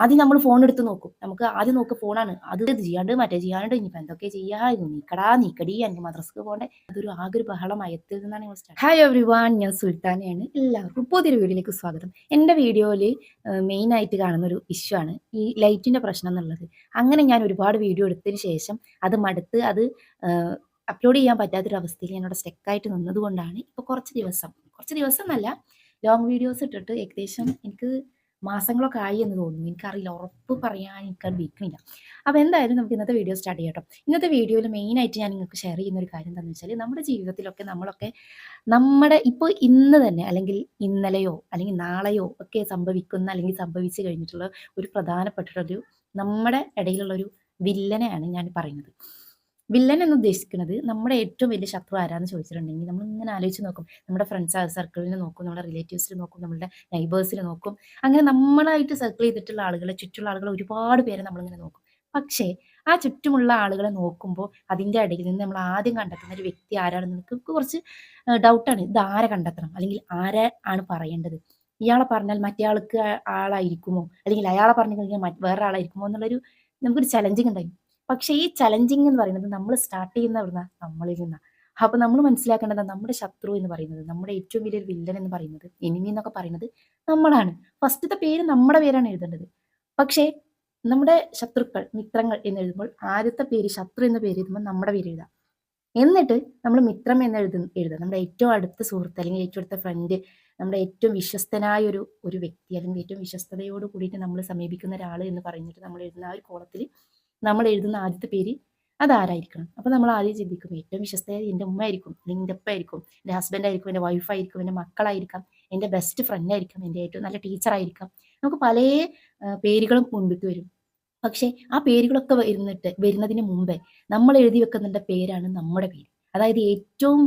ആദ്യം നമ്മൾ ഫോൺ എടുത്ത് നോക്കും. നമുക്ക് ആദ്യം നോക്കുക ഫോണാണ്. അത് ഇത് ചെയ്യാണ്ട് മറ്റേ ചെയ്യാണ്ട് ഇനിയിപ്പോ എന്തൊക്കെ ചെയ്യാ നീക്കടാ നീക്കടി എനിക്ക് മദ്രസക്ക് പോകണ്ടേ. അതൊരു ആകെ ഒരു ബഹളമയത്തിൽ നിന്നാണ് ഞങ്ങൾ സ്റ്റാർട്ട്. ഹായ് എവ്രിവൺ, ഞാൻ സുൽത്താനയാണ്. എല്ലാവർക്കും പുതിയൊരു വീഡിയോയിലേക്ക് സ്വാഗതം. എൻ്റെ വീഡിയോയിൽ മെയിനായിട്ട് കാണുന്ന ഒരു ഇഷ്യൂ ആണ് ഈ ലൈറ്റിൻ്റെ പ്രശ്നം എന്നുള്ളത്. അങ്ങനെ ഞാൻ ഒരുപാട് വീഡിയോ എടുത്തതിന് ശേഷം അത് മടുത്ത് അത് അപ്ലോഡ് ചെയ്യാൻ പറ്റാത്തൊരവസ്ഥയിൽ ഞാനവിടെ സ്റ്റക്കായിട്ട് നിന്നതുകൊണ്ടാണ് ഇപ്പോൾ കുറച്ച് ദിവസം എന്നല്ല, ലോങ് വീഡിയോസ് ഇട്ടിട്ട് ഏകദേശം എനിക്ക് മാസങ്ങളൊക്കെ ആയി എന്ന് തോന്നുന്നു. എനിക്കറിയില്ല, ഉറപ്പ് പറയാൻ എനിക്കത് വീക്കണില്ല. അപ്പോൾ എന്തായാലും നമുക്ക് ഇന്നത്തെ വീഡിയോ സ്റ്റാർട്ട് ചെയ്യാം കേട്ടോ. ഇന്നത്തെ വീഡിയോയിൽ മെയിനായിട്ട് ഞാൻ നിങ്ങൾക്ക് ഷെയർ ചെയ്യുന്ന ഒരു കാര്യം എന്താണെന്ന് വെച്ചാൽ, നമ്മുടെ ജീവിതത്തിലൊക്കെ നമ്മുടെ ഇപ്പോൾ ഇന്ന് തന്നെ അല്ലെങ്കിൽ ഇന്നലെയോ അല്ലെങ്കിൽ നാളെയോ ഒക്കെ സംഭവിക്കുന്ന അല്ലെങ്കിൽ സംഭവിച്ചു കഴിഞ്ഞിട്ടുള്ള ഒരു പ്രധാനപ്പെട്ടൊരു നമ്മുടെ ഇടയിലുള്ള ഒരു വില്ലനെയാണ് ഞാൻ പറയുന്നത്. വില്ലൻ എന്ന് ഉദ്ദേശിക്കുന്നത് നമ്മുടെ ഏറ്റവും വലിയ ശത്രു ആരാന്ന് ചോദിച്ചിട്ടുണ്ടെങ്കിൽ നമ്മൾ ഇങ്ങനെ ആലോചിച്ച് നോക്കും. നമ്മുടെ ഫ്രണ്ട്സ് സർക്കിളിൽ നോക്കും, നമ്മുടെ റിലേറ്റീവ്സിൽ നോക്കും, നമ്മുടെ നൈബേഴ്സിൽ നോക്കും. അങ്ങനെ നമ്മളായിട്ട് സർക്കിൾ ചെയ്തിട്ടുള്ള ആളുകളെ, ചുറ്റുള്ള ആളുകളെ ഒരുപാട് പേരെ നമ്മളിങ്ങനെ നോക്കും. പക്ഷേ ആ ചുറ്റുമുള്ള ആളുകളെ നോക്കുമ്പോൾ അതിൻ്റെ ഇടയിൽ നിന്ന് നമ്മൾ ആദ്യം കണ്ടെത്തുന്ന ഒരു വ്യക്തി ആരാണെന്ന് എനിക്ക് കുറച്ച് ഡൗട്ടാണ്. ഇത് ആരെ കണ്ടെത്തണം, അല്ലെങ്കിൽ ആരെ ആണ് പറയേണ്ടത്? ഇയാളെ പറഞ്ഞാൽ മറ്റേ ആൾക്ക് ആളായിരിക്കുമോ, അല്ലെങ്കിൽ അയാളെ പറഞ്ഞു കഴിഞ്ഞാൽ വേറെ ആളായിരിക്കുമോ എന്നുള്ളൊരു നമുക്കൊരു ചലഞ്ചിങ് ഉണ്ടായി. പക്ഷേ ഈ ചലഞ്ചിങ് എന്ന് പറയുന്നത് നമ്മൾ സ്റ്റാർട്ട് ചെയ്യുന്ന എവിടുന്നാ? നമ്മളിൽ നിന്നാണ്. അപ്പോൾ നമ്മൾ മനസ്സിലാക്കേണ്ടത് നമ്മുടെ ശത്രു എന്ന് പറയുന്നത്, നമ്മുടെ ഏറ്റവും വലിയൊരു വില്ലൻ എന്ന് പറയുന്നത്, എനിമി എന്നൊക്കെ പറയുന്നത് നമ്മളാണ്. ഫസ്റ്റത്തെ പേര് നമ്മുടെ പേരാണ് എഴുതേണ്ടത്. പക്ഷേ നമ്മുടെ ശത്രുക്കൾ, മിത്രങ്ങൾ എന്ന് എഴുതുമ്പോൾ ആദ്യത്തെ പേര് ശത്രു എന്ന പേര് എഴുതുമ്പോൾ നമ്മുടെ പേര് എഴുതാം. എന്നിട്ട് നമ്മൾ മിത്രം എന്ന് എഴുതാം. നമ്മുടെ ഏറ്റവും അടുത്ത സുഹൃത്ത് അല്ലെങ്കിൽ ഏറ്റവും അടുത്ത ഫ്രണ്ട്, നമ്മുടെ ഏറ്റവും വിശ്വസ്തനായ ഒരു വ്യക്തി അല്ലെങ്കിൽ ഏറ്റവും വിശ്വസ്തതയോട് കൂടിയിട്ട് നമ്മൾ സമീപിക്കുന്ന ഒരാൾ എന്ന് പറഞ്ഞിട്ട് നമ്മൾ എഴുതുന്ന ആ ഒരു കോളത്തിൽ നമ്മൾ എഴുതുന്ന ആദ്യത്തെ പേര് അതാരായിരിക്കണം? അപ്പോൾ നമ്മൾ ആദ്യം ചിന്തിക്കും ഏറ്റവും വിശ്വസ്തയായ എൻ്റെ ഉമ്മ ആയിരിക്കും, അല്ലെങ്കിൽ എൻ്റെ ഉപ്പ ആയിരിക്കും, എൻ്റെ ഹസ്ബൻഡ് ആയിരിക്കും, എൻ്റെ വൈഫായിരിക്കും, എൻ്റെ മക്കളായിരിക്കാം, എൻ്റെ ബെസ്റ്റ് ഫ്രണ്ട് ആയിരിക്കാം, എൻ്റെ ഏറ്റവും നല്ല ടീച്ചറായിരിക്കാം. നമുക്ക് പല പേരുകളും മുൻപിട്ട് വരും. പക്ഷേ ആ പേരുകളൊക്കെ വരുന്നതിന് മുമ്പേ നമ്മൾ എഴുതി വെക്കുന്നുണ്ട പേരാണ് നമ്മുടെ പേര്. അതായത് ഏറ്റവും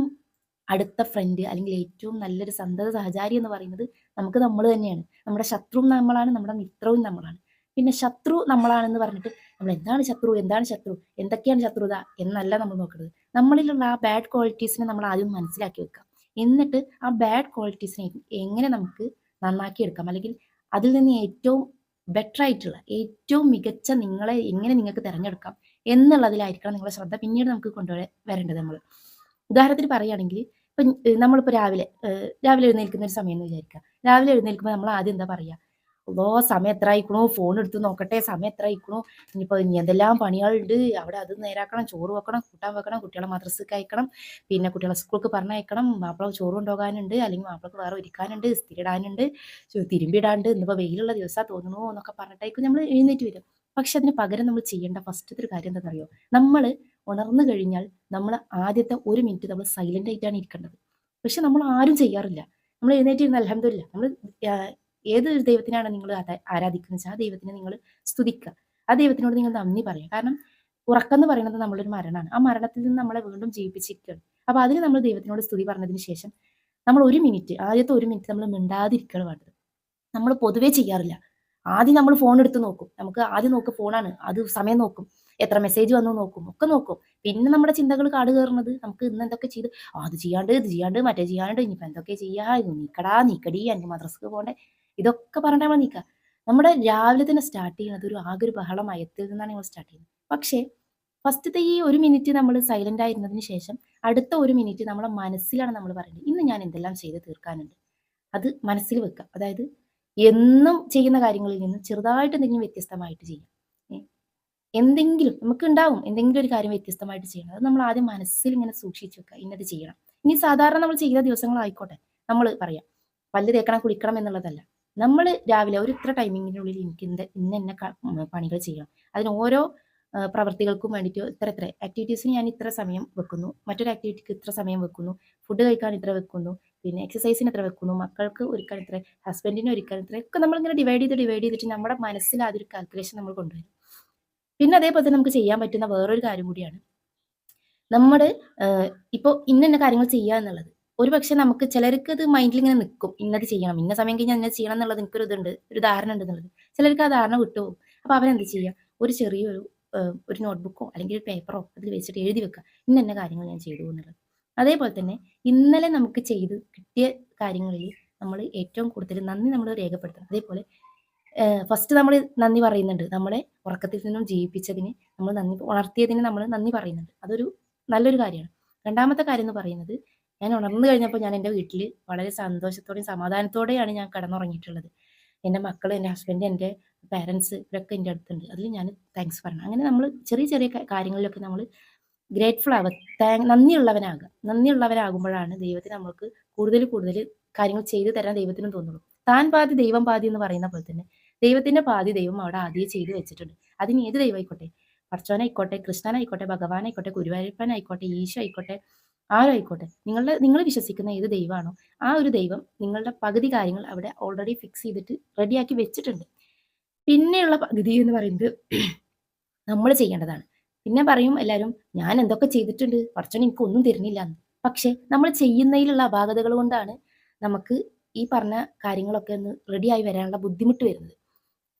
അടുത്ത ഫ്രണ്ട് അല്ലെങ്കിൽ ഏറ്റവും നല്ലൊരു സന്തത സഹചാരി എന്ന് പറയുന്നത് നമുക്ക് നമ്മൾ തന്നെയാണ്. നമ്മുടെ ശത്രുവും നമ്മളാണ്, നമ്മുടെ മിത്രവും നമ്മളാണ്. പിന്നെ ശത്രു നമ്മളാണെന്ന് പറഞ്ഞിട്ട് നമ്മൾ എന്താണ് ശത്രു, എന്തൊക്കെയാണ് ശത്രുത എന്നല്ല നമ്മൾ നോക്കുന്നത്. നമ്മളിലുള്ള ആ ബാഡ് ക്വാളിറ്റീസിനെ നമ്മൾ ആദ്യം മനസ്സിലാക്കി വെക്കാം. എന്നിട്ട് ആ ബാഡ് ക്വാളിറ്റീസിനെ എങ്ങനെ നമുക്ക് നന്നാക്കി എടുക്കാം, അല്ലെങ്കിൽ അതിൽ നിന്ന് ഏറ്റവും ബെറ്റർ ആയിട്ടുള്ള ഏറ്റവും മികച്ച നിങ്ങളെ എങ്ങനെ നിങ്ങൾക്ക് തിരഞ്ഞെടുക്കാം എന്നുള്ളതിലായിരിക്കണം നിങ്ങളുടെ ശ്രദ്ധ പിന്നീട് നമുക്ക് വരേണ്ടത്. നമ്മൾ ഉദാഹരണത്തിന് പറയുകയാണെങ്കിൽ, ഇപ്പം നമ്മളിപ്പോൾ രാവിലെ എഴുന്നേൽക്കുന്ന ഒരു സമയം എന്ന് വിചാരിക്കുക. രാവിലെ എഴുന്നേൽക്കുമ്പോൾ നമ്മൾ ആദ്യം എന്താ പറയുക? അല്ലോ സമയം എത്ര ആയിക്കണു, ഫോൺ എടുത്ത് നോക്കട്ടെ, സമയം എത്ര ആയിക്കണു, ഇനി എന്തെല്ലാം പണികളുണ്ട്, അവിടെ അത് നേരാക്കണം, ചോറ് വെക്കണം, കൂട്ടാൻ വെക്കണം, കുട്ടികളെ മദ്രസക്ക് അയക്കണം, പിന്നെ കുട്ടികളെ സ്കൂൾക്ക് പറഞ്ഞയക്കണം, മാപ്പിള ചോറ് കൊണ്ടുപോകാനുണ്ട്, അല്ലെങ്കിൽ മാപ്പിളക്ക് വേറെ ഒരുക്കാനുണ്ട്, ഇസ്തിരി ഇടാനുണ്ട്, തിരുമ്പിടാണ്ട്, ഇന്നിപ്പോൾ വെയിലുള്ള ദിവസമാണ് തോന്നുന്നു എന്നൊക്കെ പറഞ്ഞിട്ടായിരിക്കും നമ്മൾ എഴുന്നേറ്റ് വരും. പക്ഷെ അതിന് പകരം നമ്മൾ ചെയ്യേണ്ട ഫസ്റ്റത്തെ ഒരു കാര്യം എന്താണെന്നറിയോ? നമ്മൾ ഉണർന്നു കഴിഞ്ഞാൽ നമ്മൾ ആദ്യത്തെ 1 മിനിറ്റ് നമ്മൾ സൈലന്റ് ആയിട്ടാണ് ഇരിക്കേണ്ടത്. പക്ഷെ നമ്മൾ ആരും ചെയ്യാറില്ല. നമ്മൾ എഴുന്നേറ്റ് ഇരുന്ന് അൽഹംദുലില്ലാ, നമ്മൾ ഏത് ദൈവത്തിനാണ് നിങ്ങൾ ആരാധിക്കുന്നത് വെച്ചാൽ ആ ദൈവത്തിനെ നിങ്ങൾ സ്തുതിക്കുക. ആ ദൈവത്തിനോട് നിങ്ങൾ നന്ദി പറയുക. കാരണം ഉറക്കം എന്ന് പറയുന്നത് നമ്മളൊരു മരണമാണ്. ആ മരണത്തിൽ നിന്ന് നമ്മളെ വീണ്ടും ജീവിപ്പിച്ചിരിക്കുകയാണ്. അപ്പോൾ അതിന് നമ്മൾ ദൈവത്തിനോട് സ്തുതി പറഞ്ഞതിന് ശേഷം നമ്മൾ 1 മിനിറ്റ്, ആദ്യത്തെ 1 മിനിറ്റ് നമ്മൾ മിണ്ടാതിരിക്കുകയാണ് വേണ്ടത്. നമ്മൾ പൊതുവേ ചെയ്യാറില്ല. ആദ്യം നമ്മൾ ഫോൺ എടുത്ത് നോക്കും. നമുക്ക് ആദ്യം നോക്കുക ഫോണാണ്. അത് സമയം നോക്കും, എത്ര മെസ്സേജ് വന്നു നോക്കും, ഒക്കെ നോക്കും. പിന്നെ നമ്മുടെ ചിന്തകൾ കാട് കയറുന്നത് നമുക്ക് ഇന്ന് എന്തൊക്കെ ചെയ്ത്, അത് ചെയ്യാണ്ട് ഇത് ചെയ്യാണ്ട് മറ്റേ ചെയ്യാണ്ട് ഇനിയിപ്പോൾ എന്തൊക്കെ ചെയ്യാ, നീക്കടാ നീക്കടി എനിക്ക് മദ്രസക്ക് പോകണ്ടേ, ഇതൊക്കെ പറഞ്ഞിട്ട് നമ്മൾ നീക്കുക. നമ്മുടെ രാവിലെ തന്നെ സ്റ്റാർട്ട് ചെയ്യുന്നത് ആകെ ഒരു ബഹളമയത്തിൽ നിന്നാണ് നമ്മൾ സ്റ്റാർട്ട് ചെയ്യുന്നത്. പക്ഷേ ഫസ്റ്റത്തെ ഈ 1 മിനിറ്റ് നമ്മൾ സൈലന്റ് ആയിരുന്നതിന് ശേഷം അടുത്ത 1 മിനിറ്റ് നമ്മളെ മനസ്സിലാണ് നമ്മൾ പറയുന്നത്, ഇന്ന് ഞാൻ എന്തെല്ലാം ചെയ്ത് തീർക്കാനുണ്ട്. അത് മനസ്സിൽ വെക്കുക. അതായത് എന്നും ചെയ്യുന്ന കാര്യങ്ങളിൽ നിന്ന് ചെറുതായിട്ട് എന്തെങ്കിലും വ്യത്യസ്തമായിട്ട് ചെയ്യാം. എന്തെങ്കിലും നമുക്കുണ്ടാവും എന്തെങ്കിലും ഒരു കാര്യം വ്യത്യസ്തമായിട്ട് ചെയ്യണം. അത് നമ്മൾ ആദ്യം മനസ്സിൽ ഇങ്ങനെ സൂക്ഷിച്ച് വെക്കുക, ഇന്നത് ചെയ്യണം. ഇനി സാധാരണ നമ്മൾ ചെയ്യുന്ന ദിവസങ്ങളായിക്കോട്ടെ, നമ്മൾ പറയാം പല്ല് തേക്കണം, കുളിക്കണം എന്നുള്ളതല്ല. നമ്മൾ രാവിലെ ഒരു ഇത്ര ടൈമിങ്ങിനുള്ളിൽ എനിക്ക് ഇന്ന പണികൾ ചെയ്യണം. അതിന് ഓരോ പ്രവർത്തികൾക്കും വേണ്ടിയിട്ട് ഇത്ര ആക്ടിവിറ്റീസിന് ഞാൻ ഇത്ര സമയം വെക്കുന്നു, മറ്റൊരു ആക്ടിവിറ്റിക്ക് ഇത്ര സമയം വെക്കുന്നു, ഫുഡ് കഴിക്കാൻ ഇത്ര വെക്കുന്നു, പിന്നെ എക്സസൈസിന് എത്ര വെക്കുന്നു, മക്കൾക്ക് ഒരുക്കാൻ ഇത്ര, ഹസ്ബൻഡിന് ഒരുക്കാൻ ഇത്ര, ഒക്കെ നമ്മളിങ്ങനെ ഡിവൈഡ് ചെയ്തിട്ട് നമ്മുടെ മനസ്സിൽ അതൊരു കാൽക്കുലേഷൻ നമ്മൾ കൊണ്ടുവരും. പിന്നെ അതേപോലെ തന്നെ നമുക്ക് ചെയ്യാൻ പറ്റുന്ന വേറൊരു കാര്യം കൂടിയാണ്, നമ്മുടെ ഇപ്പോൾ ഇന്ന കാര്യങ്ങൾ ചെയ്യുക എന്നുള്ളത്. ഒരു പക്ഷെ നമുക്ക് ചിലർക്ക് അത് മൈൻഡിൽ ഇങ്ങനെ നിൽക്കും, ഇന്നത് ചെയ്യണം, ഇന്ന സമയം കഴിഞ്ഞാൽ ഇന്നത് ചെയ്യണം എന്നുള്ളത് എനിക്കൊരു ഇതുണ്ട്, ഒരു ധാരണ ഉണ്ട് എന്നുള്ളത്. ചിലർക്ക് ആ ധാരണ വിട്ടുപോകും. അപ്പോൾ അവരെന്ത് ചെയ്യുക? ഒരു ചെറിയൊരു ഒരു നോട്ട്ബുക്കോ അല്ലെങ്കിൽ ഒരു പേപ്പറോ അതിൽ വെച്ചിട്ട് എഴുതി വെക്കുക, ഇന്ന കാര്യങ്ങൾ ഞാൻ ചെയ്തു എന്നുള്ളത്. അതേപോലെ തന്നെ ഇന്നലെ നമുക്ക് ചെയ്ത് കിട്ടിയ കാര്യങ്ങളിൽ നമ്മൾ ഏറ്റവും കൂടുതൽ നന്ദി നമ്മൾ രേഖപ്പെടുത്തണം. അതേപോലെ ഫസ്റ്റ് നമ്മൾ നന്ദി പറയുന്നുണ്ട്. നമ്മളെ ഉറക്കത്തിൽ നിന്നും ജീവിപ്പിച്ചതിന് നമ്മൾ നന്ദി, ഉണർത്തിയതിന് നമ്മൾ നന്ദി പറയുന്നുണ്ട്. അതൊരു നല്ലൊരു കാര്യമാണ്. രണ്ടാമത്തെ കാര്യം എന്ന് പറയുന്നത്, ഞാൻ ഉണർന്നു കഴിഞ്ഞപ്പോൾ ഞാൻ എൻ്റെ വീട്ടിൽ വളരെ സന്തോഷത്തോടെയും സമാധാനത്തോടെയാണ് ഞാൻ കിടന്നുറങ്ങിയിട്ടുള്ളത്. എൻ്റെ മക്കൾ, എൻ്റെ ഹസ്ബൻഡ്, എൻ്റെ പേരൻറ്റ്സ് ഇവരൊക്കെ എൻ്റെ അടുത്തുണ്ട്. അതിൽ ഞാൻ താങ്ക്സ് പറയണം. അങ്ങനെ നമ്മൾ ചെറിയ ചെറിയ കാര്യങ്ങളിലൊക്കെ നമ്മൾ ഗ്രേറ്റ്ഫുൾ ആവുക, നന്ദിയുള്ളവനാകുക. നന്ദിയുള്ളവരാകുമ്പോഴാണ് ദൈവത്തിന് നമ്മൾക്ക് കൂടുതൽ കൂടുതൽ കാര്യങ്ങൾ ചെയ്തു തരാൻ ദൈവത്തിനും തോന്നുള്ളൂ. താൻ പാതി ദൈവം പാതി എന്ന് പറയുന്ന പോലെ തന്നെ ദൈവത്തിന്റെ പാതി ദൈവം അവിടെ ആദ്യം ചെയ്തു വെച്ചിട്ടുണ്ട്. അതിന് ഏത് ദൈവമായിക്കോട്ടെ, പടച്ചോനായിക്കോട്ടെ, കൃഷ്ണനായിക്കോട്ടെ, ഭഗവാനായിക്കോട്ടെ, ഗുരുവായൂരപ്പനായിക്കോട്ടെ, ഈശോ ആയിക്കോട്ടെ, ആരായിക്കോട്ടെ, നിങ്ങൾ വിശ്വസിക്കുന്ന ഏത് ദൈവമാണോ ആ ഒരു ദൈവം നിങ്ങളുടെ പകുതി കാര്യങ്ങൾ അവിടെ ഓൾറെഡി ഫിക്സ് ചെയ്തിട്ട് റെഡിയാക്കി വെച്ചിട്ടുണ്ട്. പിന്നെയുള്ള പകുതി എന്ന് പറയുന്നത് നമ്മൾ ചെയ്യേണ്ടതാണ്. പിന്നെ പറയും എല്ലാവരും, ഞാൻ എന്തൊക്കെ ചെയ്തിട്ടുണ്ട്, പടച്ചോൻ എനിക്കൊന്നും തരുന്നില്ല എന്ന്. പക്ഷെ നമ്മൾ ചെയ്യുന്നതിലുള്ള അപാകതകൾ കൊണ്ടാണ് നമുക്ക് ഈ പറഞ്ഞ കാര്യങ്ങളൊക്കെ ഒന്ന് റെഡിയായി വരാനുള്ള ബുദ്ധിമുട്ട് വരുന്നത്.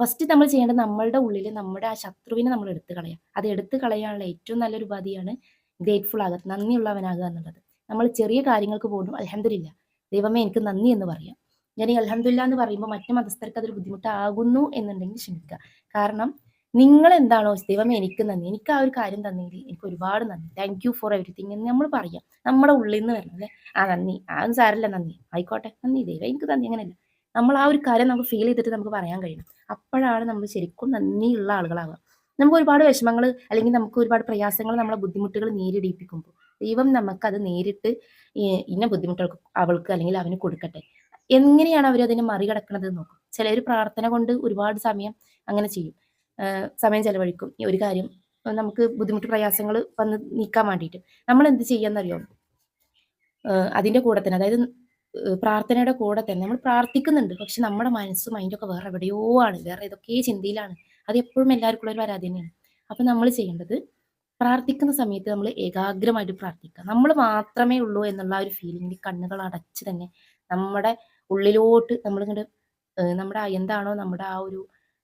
ഫസ്റ്റ് നമ്മൾ ചെയ്യേണ്ടത് നമ്മളുടെ ഉള്ളിൽ നമ്മുടെ ആ ശത്രുവിനെ നമ്മൾ എടുത്തു കളയുക. അത് എടുത്തു കളയാനുള്ള ഏറ്റവും നല്ലൊരു ഉപാധിയാണ് ഗ്രേറ്റ്ഫുൾ ആകുക, നന്ദിയുള്ളവനാകുക എന്നുള്ളത്. നമ്മൾ ചെറിയ കാര്യങ്ങൾക്ക് പോലും അൽഹംദുലില്ലാ, ദൈവമേ എനിക്ക് നന്ദി എന്ന് പറയാം. ഞാൻ ഈ അൽഹംദുലില്ലാ എന്ന് പറയുമ്പോൾ മറ്റു മതസ്ഥർക്ക് അതൊരു ബുദ്ധിമുട്ടാകുന്നു എന്നുണ്ടെങ്കിൽ ക്ഷമിക്കുക. കാരണം നിങ്ങൾ എന്താണോ, ദൈവമേ എനിക്ക് നന്ദി, എനിക്ക് ആ ഒരു കാര്യം തന്നെങ്കിൽ എനിക്ക് ഒരുപാട് നന്ദി, താങ്ക് യു ഫോർ എവരിത്തിങ് എന്ന് നമ്മൾ പറയാം. നമ്മുടെ ഉള്ളിൽ നിന്ന് വരണം അല്ലേ. നന്ദി, അതൊന്നും സാരമില്ല, നന്ദി ആയിക്കോട്ടെ, നന്ദി ദൈവം എനിക്ക് നന്ദി, അങ്ങനെയല്ല. നമ്മൾ ആ ഒരു കാര്യം നമുക്ക് ഫീൽ ചെയ്തിട്ട് നമുക്ക് പറയാൻ കഴിയണം. അപ്പോഴാണ് നമ്മൾ ശരിക്കും നന്ദിയുള്ള ആളുകളാവുക. നമുക്ക് ഒരുപാട് വിഷമങ്ങൾ അല്ലെങ്കിൽ നമുക്ക് ഒരുപാട് പ്രയാസങ്ങൾ, നമ്മളെ ബുദ്ധിമുട്ടുകൾ നേരിടിപ്പിക്കുമ്പോൾ ദൈവം നമുക്കത് നേരിട്ട് ഇന്ന ബുദ്ധിമുട്ടുകൾ അവൾക്ക് അല്ലെങ്കിൽ അവന് കൊടുക്കട്ടെ, എങ്ങനെയാണ് അവർ അതിനെ മറികടക്കുന്നത് നോക്കും. ചിലർ പ്രാർത്ഥന കൊണ്ട് ഒരുപാട് സമയം അങ്ങനെ ചെയ്യും, സമയം ചെലവഴിക്കും. ഈ ഒരു കാര്യം നമുക്ക് ബുദ്ധിമുട്ട് പ്രയാസങ്ങൾ വന്ന് നീക്കാൻ വേണ്ടിയിട്ട് നമ്മൾ എന്ത് ചെയ്യാന്നറിയോ, അതിന്റെ കൂടെ തന്നെ, അതായത് പ്രാർത്ഥനയുടെ കൂടെ തന്നെ നമ്മൾ പ്രാർത്ഥിക്കുന്നുണ്ട്. പക്ഷെ നമ്മുടെ മനസ്സും മൈൻഡൊക്കെ വേറെ എവിടെയോ ആണ്, വേറെ ഏതൊക്കെ ചിന്തയിലാണ്. അത് എപ്പോഴും എല്ലാവർക്കും ഉള്ള ഒരു പരാതി തന്നെയാണ്. അപ്പൊ നമ്മൾ ചെയ്യേണ്ടത്, പ്രാർത്ഥിക്കുന്ന സമയത്ത് നമ്മൾ ഏകാഗ്രമായിട്ട് പ്രാർത്ഥിക്കുക. നമ്മൾ മാത്രമേ ഉള്ളൂ എന്നുള്ള ഒരു ഫീലിംഗിൽ കണ്ണുകൾ അടച്ച് തന്നെ നമ്മുടെ ഉള്ളിലോട്ട് നമ്മളിങ്ങോട്ട് നമ്മുടെ എന്താണോ നമ്മുടെ ആ ഒരു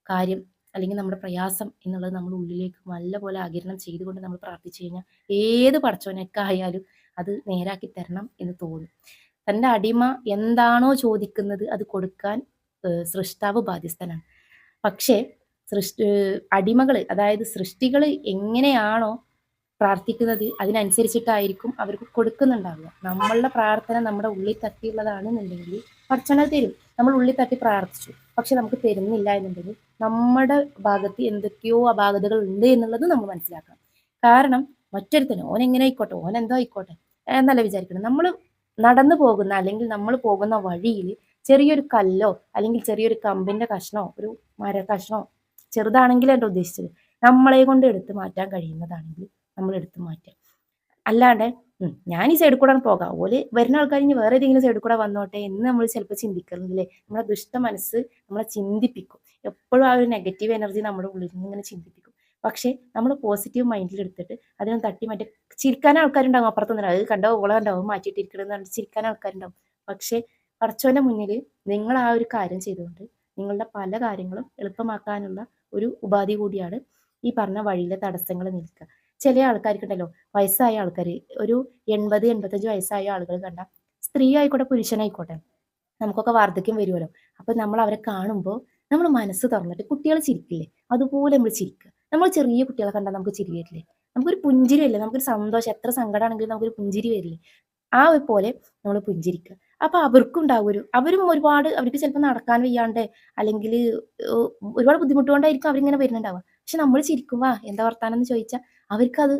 കാര്യം അല്ലെങ്കിൽ നമ്മുടെ പ്രയാസം എന്നുള്ളത് നമ്മുടെ ഉള്ളിലേക്ക് നല്ലപോലെ ആഗിരണം ചെയ്തുകൊണ്ട് നമ്മൾ പ്രാർത്ഥിച്ചു കഴിഞ്ഞാൽ ഏത് പടച്ചോനൊക്കെ ആയാലും അത് നേരാക്കി തരണം എന്ന് തോന്നും. തൻ്റെ അടിമ എന്താണോ ചോദിക്കുന്നത് അത് കൊടുക്കാൻ സൃഷ്ടാവ് ബാധ്യസ്ഥനാണ്. പക്ഷേ അടിമകൾ, അതായത് സൃഷ്ടികൾ എങ്ങനെയാണോ പ്രാർത്ഥിക്കുന്നത് അതിനനുസരിച്ചിട്ടായിരിക്കും അവർക്ക് കൊടുക്കുന്നുണ്ടാവുക. നമ്മളുടെ പ്രാർത്ഥന നമ്മുടെ ഉള്ളിൽ തട്ടിയുള്ളതാണെന്നുണ്ടെങ്കിൽ പടച്ചോൻ തരും. നമ്മൾ ഉള്ളിൽ തട്ടി പ്രാർത്ഥിച്ചു പക്ഷെ നമുക്ക് തരുന്നില്ല എന്നുണ്ടെങ്കിൽ നമ്മുടെ ഭാഗത്ത് എന്തൊക്കെയോ അപാകതകൾ ഉണ്ട് എന്നുള്ളത് നമ്മൾ മനസ്സിലാക്കണം. കാരണം മറ്റൊരുത്തന് ഓൻ എങ്ങനെ ആയിക്കോട്ടെ, ഓൻ എന്തോ ആയിക്കോട്ടെ എന്നല്ല വിചാരിക്കണം. നമ്മൾ നടന്നു പോകുന്ന അല്ലെങ്കിൽ നമ്മൾ പോകുന്ന വഴിയിൽ ചെറിയൊരു കല്ലോ അല്ലെങ്കിൽ ചെറിയൊരു കമ്പിന്റെ കഷ്ണോ ഒരു മര കഷ്ണോ, ചെറുതാണെങ്കിലും എൻ്റെ ഉദ്ദേശിച്ചത്, നമ്മളെ കൊണ്ട് എടുത്ത് മാറ്റാൻ കഴിയുന്നതാണെങ്കിൽ നമ്മൾ എടുത്ത് മാറ്റുക. അല്ലാണ്ട് ഞാൻ ഈ സൈഡിൽ കൂടെ പോകാം, ഓല് വരുന്ന ആൾക്കാർ ഇനി വേറെ ഏതെങ്കിലും സൈഡിൽ കൂടെ വന്നോട്ടെ എന്ന് നമ്മൾ ചിലപ്പോൾ ചിന്തിക്കുന്നില്ലേ. നമ്മുടെ ദുഷ്ട മനസ്സ് നമ്മളെ ചിന്തിപ്പിക്കും. എപ്പോഴും ആ ഒരു നെഗറ്റീവ് എനർജി നമ്മുടെ ഉള്ളിൽ നിന്ന് ഇങ്ങനെ ചിന്തിപ്പിക്കും. പക്ഷേ നമ്മൾ പോസിറ്റീവ് മൈൻഡിൽ എടുത്തിട്ട് അതിനെ തട്ടി മാറ്റി ചിരിക്കാൻ ആൾക്കാരുണ്ടാവും അപ്പുറത്തൊന്നും, അത് കണ്ടോ ഓളെ കണ്ടാവും മാറ്റിയിട്ടിരിക്കണമെന്ന് പറഞ്ഞിട്ട് ചിരിക്കാൻ ആൾക്കാരുണ്ടാവും. പക്ഷേ പടച്ചോന്റെ മുന്നിൽ നിങ്ങൾ ആ ഒരു കാര്യം ചെയ്തുകൊണ്ട് നിങ്ങളുടെ പല കാര്യങ്ങളും എളുപ്പമാക്കാനുള്ള ഒരു ഉപാധി കൂടിയാണ് ഈ പറഞ്ഞ വഴിയിലെ തടസ്സങ്ങൾ നിൽക്കുക. ചില ആൾക്കാർക്കുണ്ടല്ലോ, വയസ്സായ ആൾക്കാർ, ഒരു 80-85 വയസ്സായ ആളുകൾ കണ്ട, സ്ത്രീ ആയിക്കോട്ടെ പുരുഷനായിക്കോട്ടെ, നമുക്കൊക്കെ വാർദ്ധക്യം വരുമല്ലോ. അപ്പൊ നമ്മൾ അവരെ കാണുമ്പോൾ നമ്മൾ മനസ്സ് തുറന്നിട്ട്, കുട്ടികൾ ചിരിക്കില്ലേ അതുപോലെ നമ്മൾ ചിരിക്കുക. നമ്മൾ ചെറിയ കുട്ടികളെ കണ്ടാൽ നമുക്ക് ചിരി വരില്ലേ, നമുക്കൊരു പുഞ്ചിരി വരില്ലേ, നമുക്കൊരു സന്തോഷം, എത്ര സങ്കടമാണെങ്കിലും നമുക്കൊരു പുഞ്ചിരി വരില്ലേ, ആ ഒരു പോലെ നമ്മൾ പുഞ്ചിരിക്കുക. അപ്പൊ അവർക്കും ഉണ്ടാവും അവരും ഒരുപാട്, അവർക്ക് ചിലപ്പോൾ നടക്കാൻ വയ്യാണ്ട് അല്ലെങ്കിൽ ഒരുപാട് ബുദ്ധിമുട്ടുകൊണ്ടായിരിക്കും അവരിങ്ങനെ വരുന്നുണ്ടാവുക. പക്ഷെ നമ്മൾ ചിരിക്കും, എന്താ വർത്താനം എന്ന് ചോദിച്ചാൽ അവർക്കത്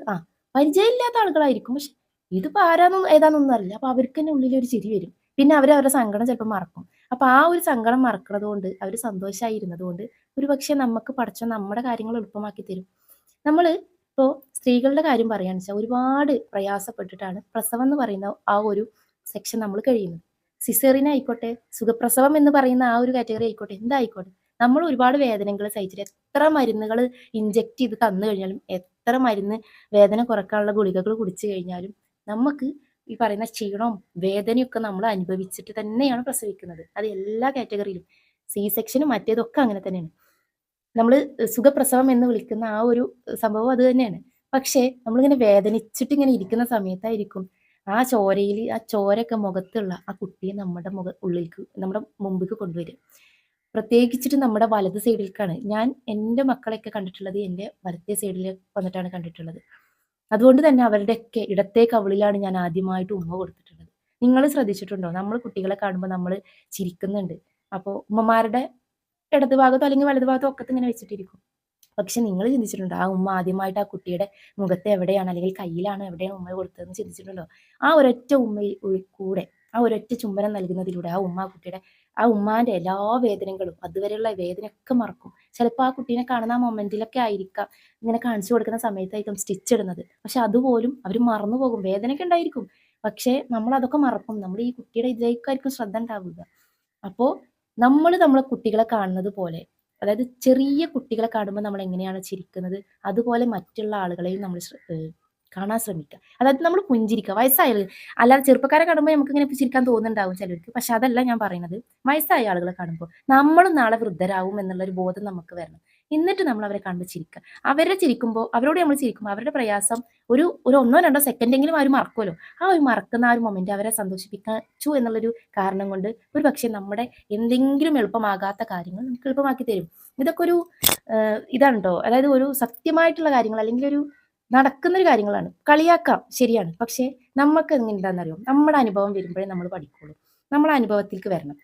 പരിചയമില്ലാത്ത ആളുകളായിരിക്കും. പക്ഷെ ഇതിപ്പോ ആരാന്നും ഏതാന്നൊന്നും അറിയില്ല. അപ്പൊ അവർക്ക് തന്നെ ഉള്ളിൽ ഒരു ചിരി വരും. പിന്നെ അവരുടെ സങ്കടം ചിലപ്പോൾ മറക്കും. അപ്പൊ ആ ഒരു സങ്കടം മറക്കുന്നത് കൊണ്ട്, അവർ സന്തോഷമായിരുന്നത് കൊണ്ട് ഒരുപക്ഷെ നമുക്ക് പടച്ചോൻ നമ്മുടെ കാര്യങ്ങൾ എളുപ്പമാക്കി തരും. നമ്മള് ഇപ്പോ സ്ത്രീകളുടെ കാര്യം പറയുകയാണെന്ന് വെച്ചാൽ ഒരുപാട് പ്രയാസപ്പെട്ടിട്ടാണ് പ്രസവം എന്ന് പറയുന്ന ആ ഒരു സെക്ഷൻ നമ്മൾ കഴിയുന്നത്. സിസേറിയൻ ആയിക്കോട്ടെ, സുഖപ്രസവം എന്ന് പറയുന്ന ആ ഒരു കാറ്റഗറി ആയിക്കോട്ടെ, എന്തായിക്കോട്ടെ, നമ്മൾ ഒരുപാട് വേദനകൾ സഹിച്ചിട്ട് എത്ര മരുന്നുകൾ ഇഞ്ചെക്ട് ചെയ്ത് തന്നു കഴിഞ്ഞാലും, എത്ര മരുന്ന് വേദന കുറക്കാനുള്ള ഗുളികകൾ കുടിച്ചു കഴിഞ്ഞാലും നമുക്ക് ഈ പറയുന്ന ക്ഷീണവും വേദനയൊക്കെ നമ്മൾ അനുഭവിച്ചിട്ട് തന്നെയാണ് പ്രസവിക്കുന്നത്. അത് എല്ലാ കാറ്റഗറിയിലും, സി സെക്ഷനും മറ്റേതൊക്കെ അങ്ങനെ തന്നെയാണ്. നമ്മൾ സുഖപ്രസവം എന്ന് വിളിക്കുന്ന ആ ഒരു സംഭവം അത് തന്നെയാണ്. പക്ഷേ നമ്മളിങ്ങനെ വേദനിച്ചിട്ട് ഇങ്ങനെ ഇരിക്കുന്ന സമയത്തായിരിക്കും ആ ചോരയിൽ, ആ ചോരയൊക്കെ മുഖത്തുള്ള ആ കുട്ടിയെ നമ്മുടെ ഉള്ളിലേക്ക്, നമ്മുടെ മുമ്പിലേക്ക് കൊണ്ടുവരിക. പ്രത്യേകിച്ചിട്ട് നമ്മുടെ വലത് സൈഡിലേക്കാണ്. ഞാൻ എൻ്റെ മക്കളെയൊക്കെ കണ്ടിട്ടുള്ളത് എൻ്റെ വലത്തെ സൈഡിൽ വന്നിട്ടാണ് കണ്ടിട്ടുള്ളത്. അതുകൊണ്ട് തന്നെ അവരുടെയൊക്കെ ഇടത്തെ കവിളിലാണ് ഞാൻ ആദ്യമായിട്ട് ഉമ്മ കൊടുത്തിട്ടുള്ളത്. നിങ്ങൾ ശ്രദ്ധിച്ചിട്ടുണ്ടോ? നമ്മൾ കുട്ടികളെ കാണുമ്പോൾ നമ്മൾ ചിരിക്കുന്നുണ്ട്. അപ്പോൾ ഉമ്മമാരുടെ ഇടത് ഭാഗത്തോ അല്ലെങ്കിൽ വലത് ഭാഗത്തോ ഒക്കത്ത് ഇങ്ങനെ വെച്ചിട്ടിരിക്കും. പക്ഷെ നിങ്ങൾ ചിന്തിച്ചിട്ടുണ്ടോ? ആ ഉമ്മ ആദ്യമായിട്ട് ആ കുട്ടിയുടെ മുഖത്ത് എവിടെയാണ് അല്ലെങ്കിൽ കയ്യിലാണോ എവിടെയാണ് ഉമ്മ കൊടുത്തതെന്ന് ചിന്തിച്ചിട്ടുണ്ടോ? ആ ഒരൊറ്റ കൂടെ ആ ഒരൊറ്റ ചുംബനം നൽകുന്നതിലൂടെ ആ ഉമ്മാന്റെ എല്ലാ വേദനകളും അതുവരെയുള്ള വേദനയൊക്കെ മറക്കും. ചിലപ്പോൾ ആ കുട്ടീനെ കാണുന്ന ആ മൊമെന്റിലൊക്കെ ആയിരിക്കാം ഇങ്ങനെ കാണിച്ചു കൊടുക്കുന്ന സമയത്തായിരിക്കും സ്റ്റിച്ച് ഇടുന്നത്. പക്ഷെ അതുപോലും അവർ മറന്നു പോകും. വേദനയൊക്കെ ഉണ്ടായിരിക്കും. പക്ഷേ നമ്മൾ അതൊക്കെ മറക്കും. നമ്മൾ ഈ കുട്ടിയുടെ ഇതിലേക്കായിരിക്കും ശ്രദ്ധ ഉണ്ടാവുക. അപ്പോൾ നമ്മളെ കുട്ടികളെ കാണുന്നത് പോലെ, അതായത് ചെറിയ കുട്ടികളെ കാണുമ്പോൾ നമ്മൾ എങ്ങനെയാണ് ചിരിക്കുന്നത്, അതുപോലെ മറ്റുള്ള ആളുകളെയും നമ്മൾ കാണാൻ ശ്രമിക്കുക. അതായത് നമ്മൾ പുഞ്ചിരിക്കുക. വയസ്സായാലും അല്ലാതെ ചെറുപ്പക്കാരെ കാണുമ്പോൾ നമുക്കിങ്ങനെ ചിരിക്കാൻ തോന്നുന്നുണ്ടാവും ചിലർക്ക്. പക്ഷെ അതല്ല ഞാൻ പറയുന്നത്. വയസ്സായ ആളുകളെ കാണുമ്പോൾ നമ്മളും നാളെ വൃദ്ധരാവും എന്നുള്ളൊരു ബോധം നമുക്ക് വരണം. എന്നിട്ട് നമ്മൾ അവരെ കാണുമ്പോൾ ചിരിക്കുക. അവരോട് നമ്മൾ ചിരിക്കുമ്പോൾ അവരുടെ പ്രയാസം ഒരു 1-2 സെക്കൻഡെങ്കിലും അവർ മറക്കുമല്ലോ. ആ ഒരു മറക്കുന്ന ആ ഒരു മൊമെന്റ് അവരെ സന്തോഷിപ്പിച്ചു എന്നുള്ളൊരു കാരണം കൊണ്ട് ഒരുപക്ഷെ നമ്മുടെ എന്തെങ്കിലും എളുപ്പമാകാത്ത കാര്യങ്ങൾ നമുക്ക് എളുപ്പമാക്കി തരും. ഇതൊക്കെ ഒരു ഇതാണ് ട്ടോ. അതായത് ഒരു സത്യമായിട്ടുള്ള കാര്യങ്ങൾ അല്ലെങ്കിൽ ഒരു നടക്കുന്നൊരു കാര്യങ്ങളാണ്. കളിയാക്കാം ശരിയാണ്. പക്ഷേ നമ്മക്ക് എന്താന്നറിയോ? നമ്മുടെ അനുഭവം വരുമ്പോഴേ നമ്മൾ പഠിക്കുള്ളൂ. നമ്മളെ അനുഭവത്തിലേക്ക് വരണം.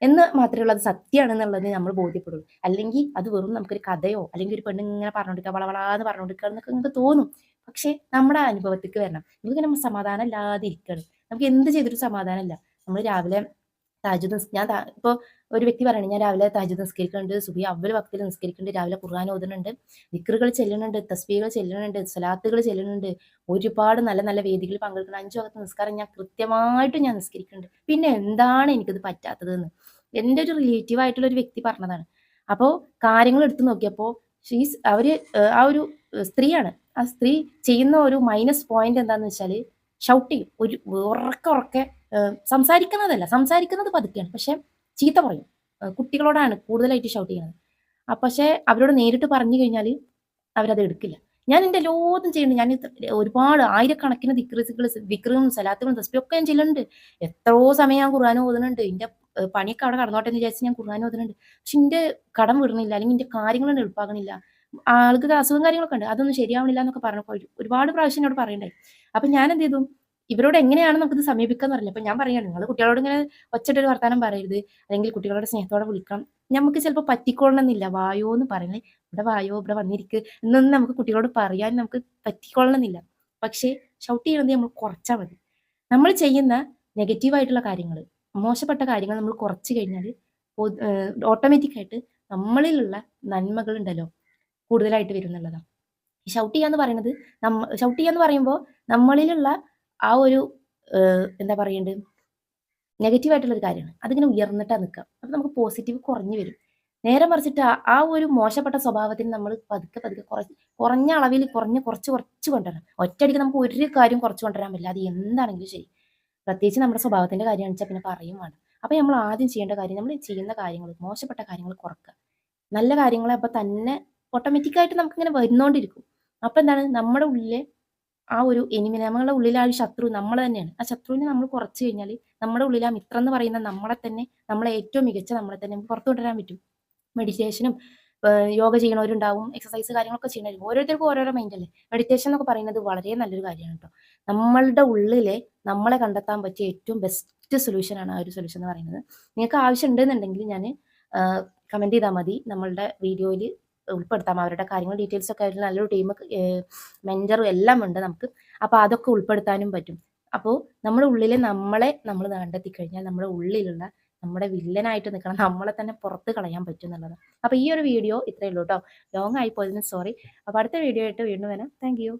എന്ന് മാത്രമേ ഉള്ളൂ അത് സത്യമാണെന്നുള്ളത് നമ്മൾ ബോധ്യപ്പെടുള്ളൂ. അല്ലെങ്കിൽ അത് വെറും നമുക്കൊരു കഥയോ അല്ലെങ്കിൽ ഒരു പെണ്ണ് ഇങ്ങനെ പറഞ്ഞുകൊടുക്കുക വളവളാന്ന് പറഞ്ഞുകൊടുക്കുക എന്നൊക്കെ നിങ്ങൾക്ക് തോന്നും. പക്ഷേ നമ്മുടെ അനുഭവത്തിലേക്ക് വരണം. നമുക്കിങ്ങനെ സമാധാനം ഇല്ലാതെ ഇരിക്കുകയാണ്. നമുക്ക് എന്ത് ചെയ്തിട്ടും സമാധാനമില്ല. നമ്മൾ രാവിലെ തഹജ്ജുദ് ഇപ്പോൾ ഒരു വ്യക്തി പറയുന്നത് ഞാൻ രാവിലെ തഹജ്ജുദ് നിസ്കരിക്കുന്നുണ്ട്, സുബഹി അവ്വൽ വക്തിൽ നിസ്കരിക്കുന്നുണ്ട്, രാവിലെ ഖുർആൻ ഓതുന്നുണ്ട്, ദിക്റുകൾ ചെല്ലുന്നുണ്ട്, തസ്ബീഹുകൾ ചെല്ലുന്നുണ്ട്, സ്വലാത്തുകൾ ചെല്ലുന്നുണ്ട്, ഒരുപാട് നല്ല നല്ല വേദികളിൽ പങ്കെടുക്കണം, 5 വക്ത് നിസ്കാരം ഞാൻ നിസ്കരിക്കുന്നുണ്ട്. പിന്നെ എന്താണ് എനിക്കിത് പറ്റാത്തതെന്ന് എൻ്റെ ഒരു റിലേറ്റീവ് ആയിട്ടുള്ള ഒരു വ്യക്തി പറഞ്ഞതാണ്. അപ്പോൾ കാര്യങ്ങൾ എടുത്തു നോക്കിയപ്പോൾ അവര് ആ ഒരു സ്ത്രീയാണ്. ആ സ്ത്രീ ചെയ്യുന്ന ഒരു മൈനസ് പോയിന്റ് എന്താന്ന് വെച്ചാൽ ഷൗട്ട് ചെയ്യും. ഒരു ഉറക്കെ സംസാരിക്കുന്നത് പതുക്കെയാണ്. പക്ഷെ ചീത്ത പറയും. കുട്ടികളോടാണ് കൂടുതലായിട്ട് ഷൗട്ട് ചെയ്യുന്നത്. പക്ഷെ അവരോട് നേരിട്ട് പറഞ്ഞു കഴിഞ്ഞാൽ അവരത് എടുക്കില്ല. ഞാൻ എൻ്റെ എല്ലാതും ചെയ്യുന്നുണ്ട്. ഒരുപാട് ആയിരക്കണക്കിന് ദിക്റുകളും സലാത്തുകളും തസ്ബീഹും ഒക്കെ ഞാൻ ചെല്ലുന്നുണ്ട്. എത്രയോ സമയം ഞാൻ ഖുർആൻ ഓതുന്നുണ്ട്. എൻ്റെ പണിയൊക്കെ അവിടെ കടന്നോട്ടെ എന്ന് വിചാരിച്ച് ഞാൻ ഖുർആൻ ഓതുന്നുണ്ട്. പക്ഷെ എൻ്റെ കടം വിടുന്നില്ല അല്ലെങ്കിൽ എൻ്റെ കാര്യങ്ങളൊന്നും എളുപ്പാകണില്ല. ആൾക്ക് അസുഖം കാര്യങ്ങളൊക്കെ ഉണ്ട്. അതൊന്നും ശരിയാവണില്ല എന്നൊക്കെ പറഞ്ഞപ്പോൾ ഒരുപാട് പ്രാവശ്യം എന്നോട് പറയണ്ടായി. അപ്പൊ ഞാൻ എന്ത് ചെയ്തു? ഇവരോട് എങ്ങനെയാണ് നമുക്കിത് സമീപിക്കാന്ന് അറിയില്ല. അപ്പൊ ഞാൻ പറയാണ് നിങ്ങൾ കുട്ടികളോട് ഇങ്ങനെ ഒച്ചയിട്ടൊരു വർത്താനം പറയരുത്. അല്ലെങ്കിൽ കുട്ടികളോട് സ്നേഹത്തോടെ വിളിക്കണം. നമുക്ക് ചിലപ്പോൾ പറ്റിക്കൊള്ളണമെന്നില്ല. വായോ എന്ന് പറയുന്നത് ഇവിടെ വായോ ഇവിടെ വന്നിരിക്ക് എന്നൊന്നും നമുക്ക് കുട്ടികളോട് പറയാൻ നമുക്ക് പറ്റിക്കൊള്ളണമെന്നില്ല. പക്ഷേ ഷൗട്ട് ചെയ്യണത് നമ്മൾ കുറച്ചാൽ മതി. നമ്മൾ ചെയ്യുന്ന നെഗറ്റീവായിട്ടുള്ള കാര്യങ്ങൾ, മോശപ്പെട്ട കാര്യങ്ങൾ നമ്മൾ കുറച്ച് കഴിഞ്ഞാൽ ഓട്ടോമാറ്റിക്കായിട്ട് നമ്മളിലുള്ള നന്മകളുണ്ടല്ലോ കൂടുതലായിട്ട് വരും എന്നുള്ളതാണ്. ഷൗട്ട് ചെയ്യാന്ന് പറയുമ്പോൾ നമ്മളിലുള്ള ആ ഒരു എന്താ പറയണ്ട് നെഗറ്റീവ് ഒരു കാര്യമാണ്. അതിങ്ങനെ ഉയർന്നിട്ടാ നിൽക്കുക. അപ്പൊ നമുക്ക് പോസിറ്റീവ് കുറഞ്ഞു വരും. നേരെ മറിച്ചിട്ട് ആ ഒരു മോശപ്പെട്ട സ്വഭാവത്തിന് നമ്മൾ പതുക്കെ പതുക്കെ കുറഞ്ഞ അളവിൽ കുറച്ച് കൊണ്ടുവരണം. ഒറ്റയടിക്ക് നമുക്ക് ഒരു കാര്യം കുറച്ച് കൊണ്ടുവരാൻ പറ്റില്ല. അത് എന്താണെങ്കിലും ശരി. പ്രത്യേകിച്ച് നമ്മുടെ സ്വഭാവത്തിന്റെ കാര്യമാണെന്ന് വെച്ചാൽ പിന്നെ പറയും വേണം. അപ്പൊ നമ്മൾ ആദ്യം ചെയ്യേണ്ട കാര്യം നമ്മൾ ചെയ്യുന്ന കാര്യങ്ങൾ മോശപ്പെട്ട കാര്യങ്ങൾ കുറക്കുക. നല്ല കാര്യങ്ങൾ അപ്പൊ തന്നെ ഓട്ടോമാറ്റിക്കായിട്ട് നമുക്കിങ്ങനെ വരുന്നോണ്ടിരിക്കും. അപ്പൊ എന്താണ് നമ്മുടെ ഉള്ളിലെ ആ ഒരു നമ്മുടെ ഉള്ളിലെ ആ ഒരു ശത്രു നമ്മൾ തന്നെയാണ്. ആ ശത്രുവിനെ നമ്മൾ കുറച്ച് കഴിഞ്ഞാൽ നമ്മുടെ ഉള്ളിൽ ആ മിത്രം എന്ന് പറയുന്ന നമ്മളെ ഏറ്റവും മികച്ച നമ്മളെ തന്നെ നമുക്ക് പുറത്തു കൊണ്ടുവരാൻ പറ്റും. മെഡിറ്റേഷനും യോഗ ചെയ്യണവരുണ്ടാവും, എക്സസൈസ് കാര്യങ്ങളൊക്കെ ചെയ്യണവരും. ഓരോരുത്തർക്കും ഓരോരോ മൈൻഡല്ലേ. മെഡിറ്റേഷൻ എന്നൊക്കെ പറയുന്നത് വളരെ നല്ലൊരു കാര്യമാണ് കേട്ടോ. നമ്മളുടെ ഉള്ളിലെ നമ്മളെ കണ്ടെത്താൻ പറ്റിയ ഏറ്റവും ബെസ്റ്റ് സൊല്യൂഷനാണ് ആ ഒരു സൊല്യൂഷൻ എന്ന് പറയുന്നത്. നിങ്ങൾക്ക് ആവശ്യം ഉണ്ടെന്നുണ്ടെങ്കിൽ ഞാൻ കമന്റ് ചെയ്താൽ മതി. നമ്മളുടെ വീഡിയോയിൽ ഉൾപ്പെടുത്താം. അവരുടെ കാര്യങ്ങൾ ഡീറ്റെയിൽസ് ഒക്കെ ആയിട്ട് നല്ലൊരു ടീം മെന്ററും എല്ലാം ഉണ്ട് നമുക്ക്. അപ്പോൾ അതൊക്കെ ഉൾപ്പെടുത്താനും പറ്റും. അപ്പോൾ നമ്മുടെ ഉള്ളിലെ നമ്മൾ കണ്ടെത്തി കഴിഞ്ഞാൽ നമ്മുടെ വില്ലനായിട്ട് നിൽക്കണം നമ്മളെ തന്നെ പുറത്ത് കളയാൻ പറ്റും എന്നുള്ളത്. അപ്പോൾ ഈ ഒരു വീഡിയോ ഇത്രയേ ഉള്ളൂ കേട്ടോ. ലോങ് ആയി പോയതിന് സോറി. അപ്പോൾ അടുത്ത വീഡിയോ ആയിട്ട് വീണ്ടും വരാം. Thank you.